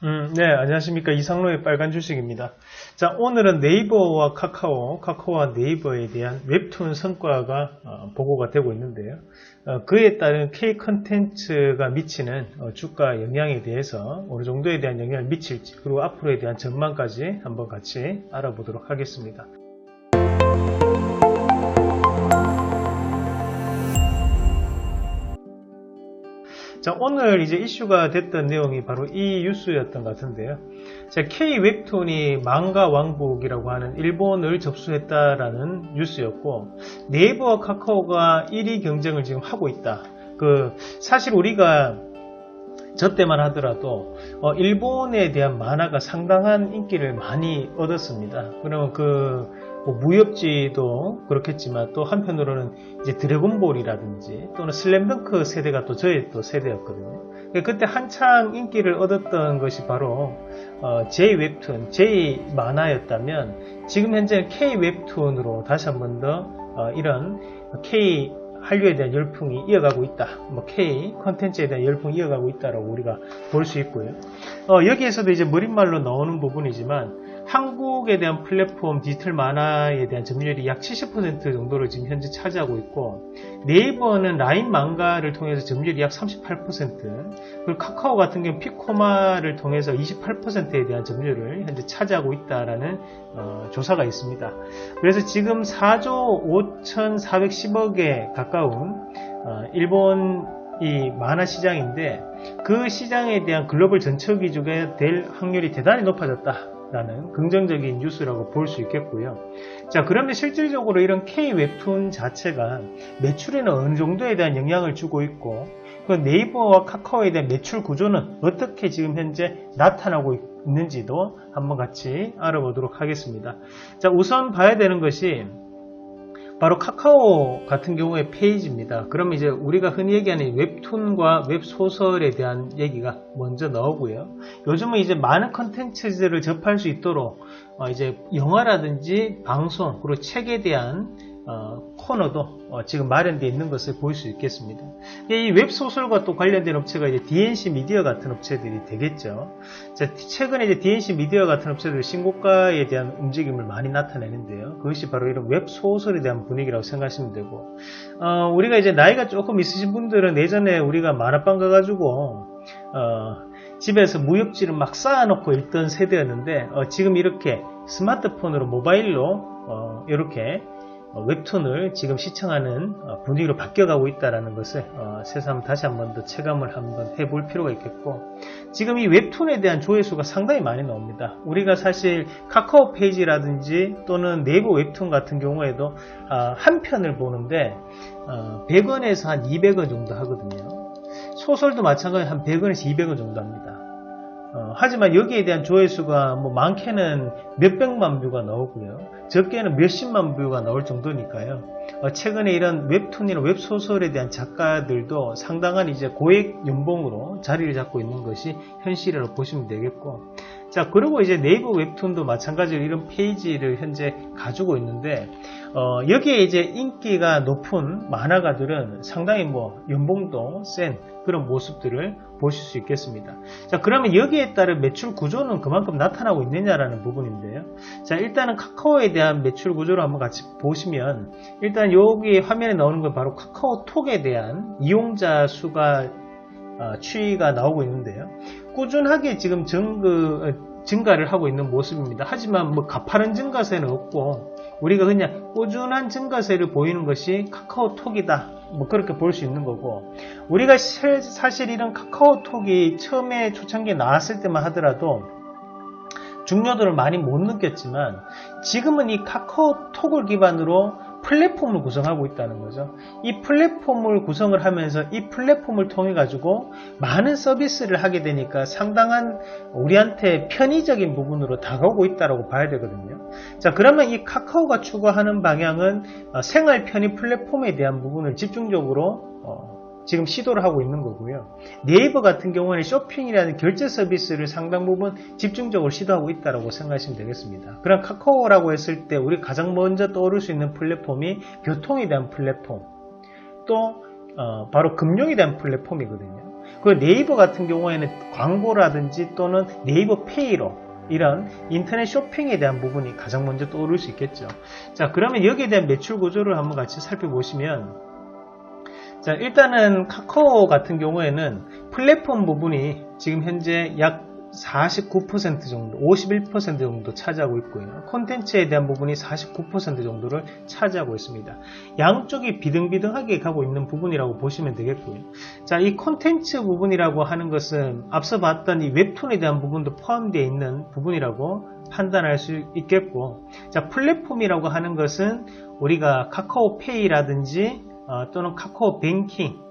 네, 안녕하십니까. 이상로의 빨간 주식입니다. 자, 오늘은 네이버와 카카오와 네이버에 대한 웹툰 성과가 보고가 되고 있는데요. 그에 따른 K 컨텐츠가 미치는 주가 영향에 대해서 어느 정도에 대한 영향을 미칠지, 그리고 앞으로에 대한 전망까지 한번 같이 알아보도록 하겠습니다. 자, 오늘 이제 이슈가 됐던 내용이 바로 이 뉴스였던 것 같은데요. 자, K 웹툰이 망가 왕국이라고 하는 일본을 접수했다라는 뉴스였고, 네이버와 카카오가 1위 경쟁을 지금 하고 있다. 사실 우리가 저 때만 하더라도 일본에 대한 만화가 상당한 인기를 많이 얻었습니다. 그러면 무협지도 그렇겠지만 또 한편으로는 이제 드래곤볼이라든지 또는 슬램덩크 세대가 또 저의 또 세대였거든요. 그때 한창 인기를 얻었던 것이 바로 J 웹툰, J 만화였다면 지금 현재 K 웹툰으로 다시 한 번 더 이런 K 한류에 대한 열풍이 이어가고 있다. K 컨텐츠에 대한 열풍이 이어가고 있다라고 우리가 볼 수 있고요. 여기에서도 이제 머릿말로 나오는 부분이지만 한국에 대한 플랫폼 디지털 만화에 대한 점유율이 약 70% 정도를 지금 현재 차지하고 있고, 네이버는 라인 망가를 통해서 점유율이 약 38%, 그리고 카카오 같은 경우 피코마를 통해서 28%에 대한 점유율을 현재 차지하고 있다라는 조사가 있습니다. 그래서 지금 4조 5,410억에 가까운 일본 이 만화 시장인데, 그 시장에 대한 글로벌 전처기주가 될 확률이 대단히 높아졌다 라는 긍정적인 뉴스라고 볼 수 있겠고요. 자, 그러면 실질적으로 이런 K 웹툰 자체가 매출에는 어느 정도에 대한 영향을 주고 있고, 그 네이버와 카카오에 대한 매출 구조는 어떻게 지금 현재 나타나고 있는지도 한번 같이 알아보도록 하겠습니다. 자, 우선 봐야 되는 것이 바로 카카오 같은 경우의 페이지입니다. 그러면 이제 우리가 흔히 얘기하는 웹툰과 웹소설에 대한 얘기가 먼저 나오고요. 요즘은 이제 많은 컨텐츠들을 접할 수 있도록 이제 영화라든지 방송, 그리고 책에 대한 코너도 지금 마련되어 있는 것을 볼 수 있겠습니다. 이 웹소설과 또 관련된 업체가 이제 DNC 미디어 같은 업체들이 되겠죠. 자, 최근에 이제 DNC 미디어 같은 업체들이 신고가에 대한 움직임을 많이 나타내는데요. 그것이 바로 이런 웹소설에 대한 분위기라고 생각하시면 되고, 우리가 이제 나이가 조금 있으신 분들은 예전에 우리가 만화방 가가지고 집에서 무협지를 막 쌓아놓고 읽던 세대였는데, 지금 이렇게 스마트폰으로 모바일로 이렇게 웹툰을 지금 시청하는 분위기로 바뀌어가고 있다는 것을 새삼 다시 한번 더 체감을 한번 해볼 필요가 있겠고, 지금 이 웹툰에 대한 조회수가 상당히 많이 나옵니다. 우리가 사실 카카오 페이지라든지 또는 네이버 웹툰 같은 경우에도 한 편을 보는데 100원에서 한 200원 정도 하거든요. 소설도 마찬가지로 한 100원에서 200원 정도 합니다. 하지만 여기에 대한 조회수가 많게는 몇백만 뷰가 나오고요, 적게는 몇십만 뷰가 나올 정도니까요. 최근에 이런 웹툰이나 웹소설에 대한 작가들도 상당한 이제 고액 연봉으로 자리를 잡고 있는 것이 현실이라고 보시면 되겠고, 자, 그리고 이제 네이버 웹툰도 마찬가지로 이런 페이지를 현재 가지고 있는데, 여기에 이제 인기가 높은 만화가들은 상당히 연봉도 센 그런 모습들을 보실 수 있겠습니다. 자, 그러면 여기에 따른 매출 구조는 그만큼 나타나고 있느냐라는 부분인데요. 자, 일단은 카카오에 대한 매출 구조를 한번 같이 보시면, 일단 여기 화면에 나오는 건 바로 카카오톡에 대한 이용자 수가 추이가 나오고 있는데요. 꾸준하게 지금 증가를 하고 있는 모습입니다. 하지만 가파른 증가세는 없고, 우리가 그냥 꾸준한 증가세를 보이는 것이 카카오톡이다, 그렇게 볼 수 있는 거고, 우리가 사실 이런 카카오톡이 처음에 초창기에 나왔을 때만 하더라도 중요도를 많이 못 느꼈지만, 지금은 이 카카오톡을 기반으로 플랫폼을 구성하고 있다는 거죠. 이 플랫폼을 구성을 하면서 이 플랫폼을 통해 가지고 많은 서비스를 하게 되니까 상당한 우리한테 편의적인 부분으로 다가오고 있다고 봐야 되거든요. 자, 그러면 이 카카오가 추구하는 방향은 생활 편의 플랫폼에 대한 부분을 집중적으로 지금 시도를 하고 있는 거고요. 네이버 같은 경우는 쇼핑이라는 결제 서비스를 상당 부분 집중적으로 시도하고 있다고 생각하시면 되겠습니다. 그럼 카카오라고 했을 때 우리 가장 먼저 떠오를 수 있는 플랫폼이 교통에 대한 플랫폼, 또 바로 금융에 대한 플랫폼이거든요. 그 네이버 같은 경우에는 광고라든지 또는 네이버 페이로 이런 인터넷 쇼핑에 대한 부분이 가장 먼저 떠오를 수 있겠죠. 자, 그러면 여기에 대한 매출 구조를 한번 같이 살펴보시면, 자, 일단은 카카오 같은 경우에는 플랫폼 부분이 지금 현재 약 49% 정도, 51% 정도 차지하고 있고요. 콘텐츠에 대한 부분이 49% 정도를 차지하고 있습니다. 양쪽이 비등비등하게 가고 있는 부분이라고 보시면 되겠고요. 자, 이 콘텐츠 부분이라고 하는 것은 앞서 봤던 이 웹툰에 대한 부분도 포함되어 있는 부분이라고 판단할 수 있겠고, 자, 플랫폼이라고 하는 것은 우리가 카카오페이라든지 또는 카카오 뱅킹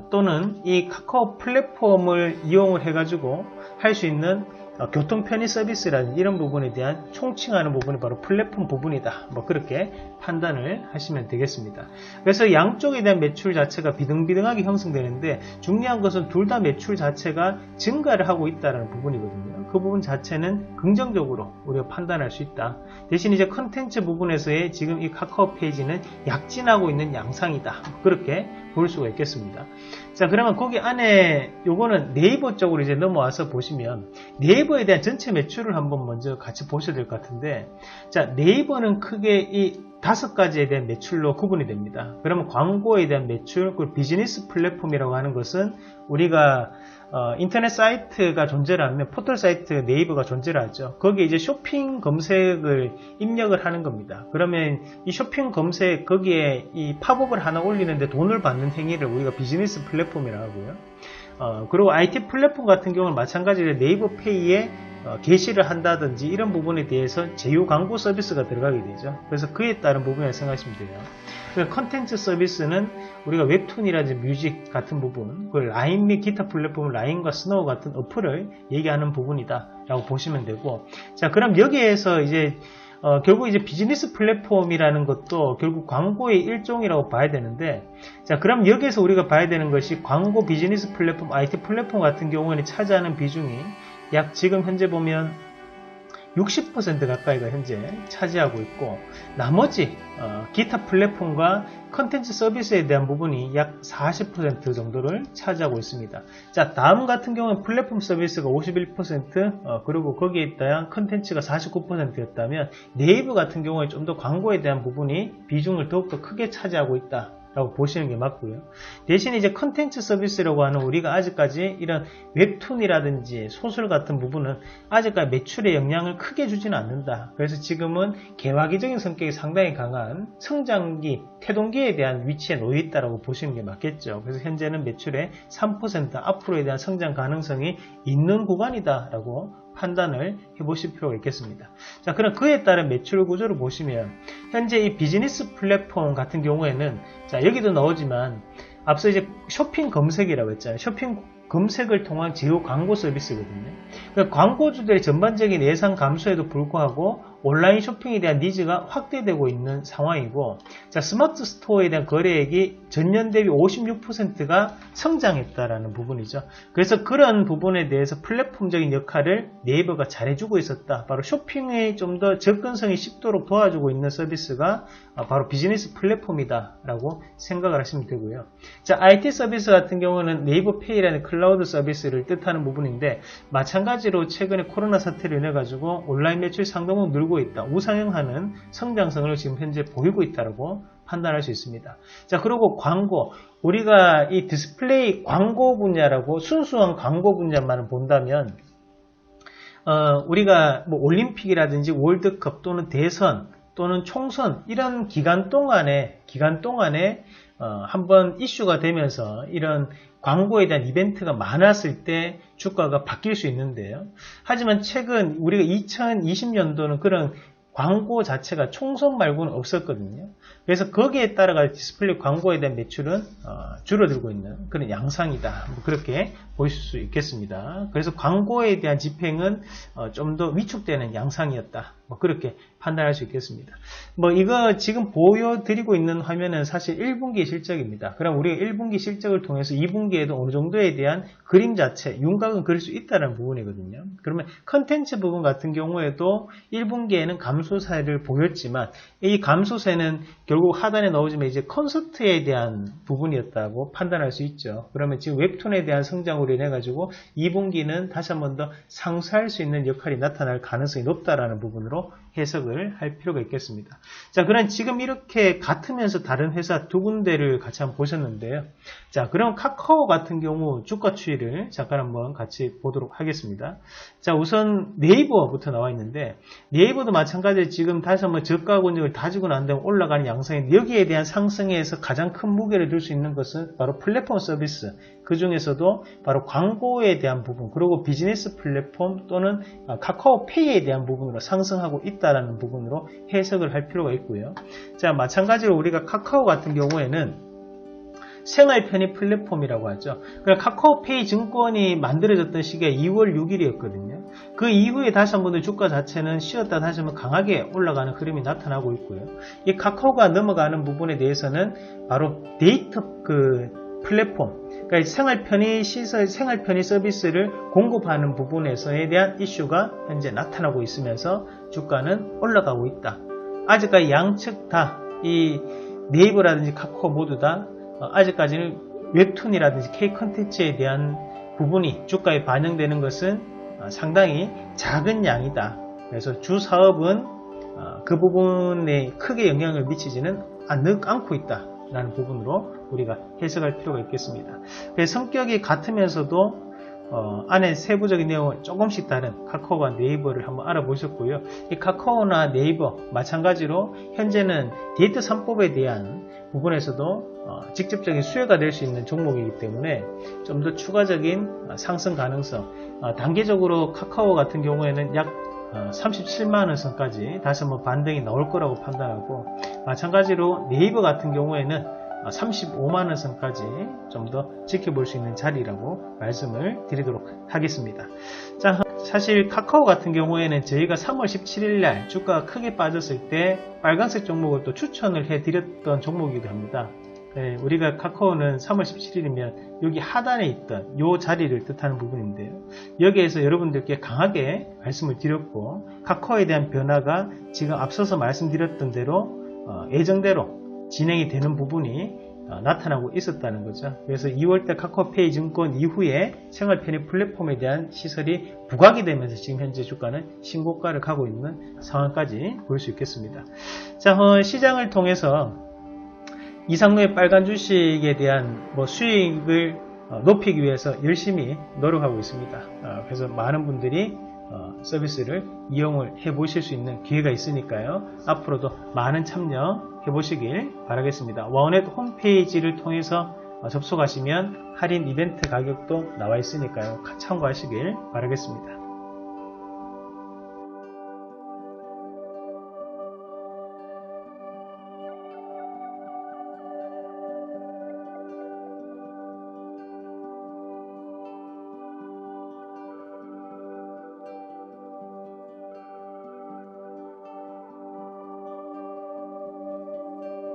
또는 이 카카오 플랫폼을 이용을 해가지고 할 수 있는 교통 편의 서비스라든지 이런 부분에 대한 총칭하는 부분이 바로 플랫폼 부분이다. 뭐 그렇게 판단을 하시면 되겠습니다. 그래서 양쪽에 대한 매출 자체가 비등비등하게 형성되는데 중요한 것은 둘 다 매출 자체가 증가를 하고 있다는 부분이거든요. 그 부분 자체는 긍정적으로 우리가 판단할 수 있다. 대신 이제 컨텐츠 부분에서의 지금 이 카카오 페이지는 약진하고 있는 양상이다. 그렇게 볼 수가 있겠습니다. 자, 그러면 거기 안에 요거는 네이버 쪽으로 이제 넘어와서 보시면 네이버에 대한 전체 매출을 한번 먼저 같이 보셔야 될 것 같은데, 자, 네이버는 크게 이 5가지에 대한 매출로 구분이 됩니다. 그러면 광고에 대한 매출, 그리고 비즈니스 플랫폼이라고 하는 것은 우리가 인터넷 사이트가 존재를 하면 포털 사이트 네이버가 존재를 하죠. 거기에 이제 쇼핑 검색을 입력을 하는 겁니다. 그러면 이 쇼핑 검색 거기에 이 팝업을 하나 올리는데 돈을 받는 행위를 우리가 비즈니스 플랫폼이라고 하고요. 그리고 IT 플랫폼 같은 경우는 마찬가지로 네이버 페이에 게시를 한다든지 이런 부분에 대해서 제휴 광고 서비스가 들어가게 되죠. 그래서 그에 따른 부분을 생각하시면 돼요. 컨텐츠 서비스는 우리가 웹툰이라든지 뮤직 같은 부분, 그 라인 및 기타 플랫폼 라인과 스노우 같은 어플을 얘기하는 부분이다 라고 보시면 되고, 자, 그럼 여기에서 이제 결국 이제 비즈니스 플랫폼이라는 것도 결국 광고의 일종이라고 봐야 되는데, 자, 그럼 여기에서 우리가 봐야 되는 것이 광고 비즈니스 플랫폼, IT 플랫폼 같은 경우에는 차지하는 비중이 약 지금 현재 보면 60% 가까이가 현재 차지하고 있고, 나머지 기타 플랫폼과 컨텐츠 서비스에 대한 부분이 약 40% 정도를 차지하고 있습니다. 자, 다음 같은 경우는 플랫폼 서비스가 51%, 그리고 거기에 대한 컨텐츠가 49%였다면 네이버 같은 경우에 좀 더 광고에 대한 부분이 비중을 더욱더 크게 차지하고 있다 라고 보시는 게 맞고요. 대신 이제 컨텐츠 서비스라고 하는 우리가 아직까지 이런 웹툰이라든지 소설 같은 부분은 아직까지 매출에 영향을 크게 주지는 않는다. 그래서 지금은 개화기적인 성격이 상당히 강한 성장기, 태동기에 대한 위치에 놓여 있다고 보시는 게 맞겠죠. 그래서 현재는 매출의 3% 앞으로에 대한 성장 가능성이 있는 구간이다 라고 판단을 해보실 필요가 있겠습니다. 자, 그럼 그에 따른 매출 구조를 보시면 현재 이 비즈니스 플랫폼 같은 경우에는, 자, 여기도 나오지만 앞서 이제 쇼핑 검색이라고 했잖아요. 쇼핑 검색을 통한 제휴 광고 서비스거든요. 그러니까 광고주들의 전반적인 예산 감소에도 불구하고 온라인 쇼핑에 대한 니즈가 확대되고 있는 상황이고, 자, 스마트 스토어에 대한 거래액이 전년 대비 56%가 성장했다라는 부분이죠. 그래서 그런 부분에 대해서 플랫폼적인 역할을 네이버가 잘해주고 있었다. 바로 쇼핑에 좀 더 접근성이 쉽도록 도와주고 있는 서비스가 바로 비즈니스 플랫폼이다 라고 생각을 하시면 되고요. 자, IT 서비스 같은 경우는 네이버 페이라는 클라우드 서비스를 뜻하는 부분인데, 마찬가지로 최근에 코로나 사태로 인해 가지고 온라인 매출 상당히 늘고 있다. 우상향하는 성장성을 지금 현재 보이고 있다고 판단할 수 있습니다. 자, 그리고 광고, 우리가 이 디스플레이 광고 분야라고 순수한 광고 분야만을 본다면 우리가 뭐 올림픽이라든지 월드컵 또는 대선 또는 총선 이런 기간 동안에 한번 이슈가 되면서 이런 광고에 대한 이벤트가 많았을 때 주가가 바뀔 수 있는데요. 하지만 최근 우리가 2020년도는 그런 광고 자체가 총선 말고는 없었거든요. 그래서 거기에 따라가 디스플레이 광고에 대한 매출은 줄어들고 있는 그런 양상이다. 뭐 그렇게 보실 수 있겠습니다. 그래서 광고에 대한 집행은 좀 더 위축되는 양상이었다. 뭐 그렇게 판단할 수 있겠습니다. 뭐 이거 지금 보여드리고 있는 화면은 사실 1분기 실적입니다. 그럼 우리가 1분기 실적을 통해서 2분기에도 어느 정도에 대한 그림 자체, 윤곽은 그릴 수 있다는 부분이거든요. 그러면 컨텐츠 부분 같은 경우에도 1분기에는 감소 감소세를 보였지만 이 감소세는 결국 하단에 나오지만 이제 콘서트에 대한 부분이었다고 판단할 수 있죠. 그러면 지금 웹툰에 대한 성장으로 인해 가지고 2분기는 다시 한 번 더 상쇄할 수 있는 역할이 나타날 가능성이 높다라는 부분으로 해석을 할 필요가 있겠습니다. 자, 그럼 지금 이렇게 같으면서 다른 회사 두 군데를 같이 한번 보셨는데요. 자, 그럼 카카오 같은 경우 주가 추이를 잠깐 한번 같이 보도록 하겠습니다. 자, 우선 네이버부터 나와 있는데 네이버도 마찬가지로 지금 다시 한번 저가 권역을 다지고 난 다음에 올라가는 양상인데 여기에 대한 상승에서 가장 큰 무게를 줄 수 있는 것은 바로 플랫폼 서비스, 그 중에서도 바로 광고에 대한 부분, 그리고 비즈니스 플랫폼 또는 카카오페이에 대한 부분으로 상승하고 있다는 부분으로 해석을 할 필요가 있고요. 자, 마찬가지로 우리가 카카오 같은 경우에는 생활 편의 플랫폼이라고 하죠. 카카오페이 증권이 만들어졌던 시기가 2월 6일이었거든요. 그 이후에 다시 한번 주가 자체는 쉬었다 다시 한번 강하게 올라가는 흐름이 나타나고 있고요. 이 카카오가 넘어가는 부분에 대해서는 바로 데이터 플랫폼, 그러니까 생활 편의 시설, 생활 편의 서비스를 공급하는 부분에서에 대한 이슈가 현재 나타나고 있으면서 주가는 올라가고 있다. 아직까지 양측 다 이 네이버라든지 카카오 모두 다 아직까지는 웹툰이라든지 K 컨텐츠에 대한 부분이 주가에 반영되는 것은 상당히 작은 양이다. 그래서 주 사업은 그 부분에 크게 영향을 미치지는 않고 있다 라는 부분으로 우리가 해석할 필요가 있겠습니다. 성격이 같으면서도 안에 세부적인 내용은 조금씩 다른 카카오와 네이버를 한번 알아보셨고요. 이 카카오나 네이버 마찬가지로 현재는 데이터 3법에 대한 부분에서도 직접적인 수혜가 될 수 있는 종목이기 때문에 좀 더 추가적인 상승 가능성, 단계적으로 카카오 같은 경우에는 약 37만원 선까지 다시 한번 반등이 나올 거라고 판단하고, 마찬가지로 네이버 같은 경우에는 35만원 선까지 좀 더 지켜볼 수 있는 자리라고 말씀을 드리도록 하겠습니다. 자, 사실 카카오 같은 경우에는 저희가 3월 17일 날 주가가 크게 빠졌을 때 빨간색 종목을 또 추천을 해드렸던 종목이기도 합니다. 네, 우리가 카카오는 3월 17일이면 여기 하단에 있던 이 자리를 뜻하는 부분인데요. 여기에서 여러분들께 강하게 말씀을 드렸고, 카카오에 대한 변화가 지금 앞서서 말씀드렸던 대로 예정대로 진행이 되는 부분이 나타나고 있었다는 거죠. 그래서 2월달 카카오페이 증권 이후에 생활 편의 플랫폼에 대한 시설이 부각이 되면서 지금 현재 주가는 신고가를 가고 있는 상황까지 볼 수 있겠습니다. 자, 시장을 통해서 이상로의 빨간 주식에 대한 수익을 높이기 위해서 열심히 노력하고 있습니다. 그래서 많은 분들이 서비스를 이용을 해 보실 수 있는 기회가 있으니까요. 앞으로도 많은 참여해 보시길 바라겠습니다. 와우넷 홈페이지를 통해서 접속하시면 할인 이벤트 가격도 나와 있으니까요. 참고하시길 바라겠습니다.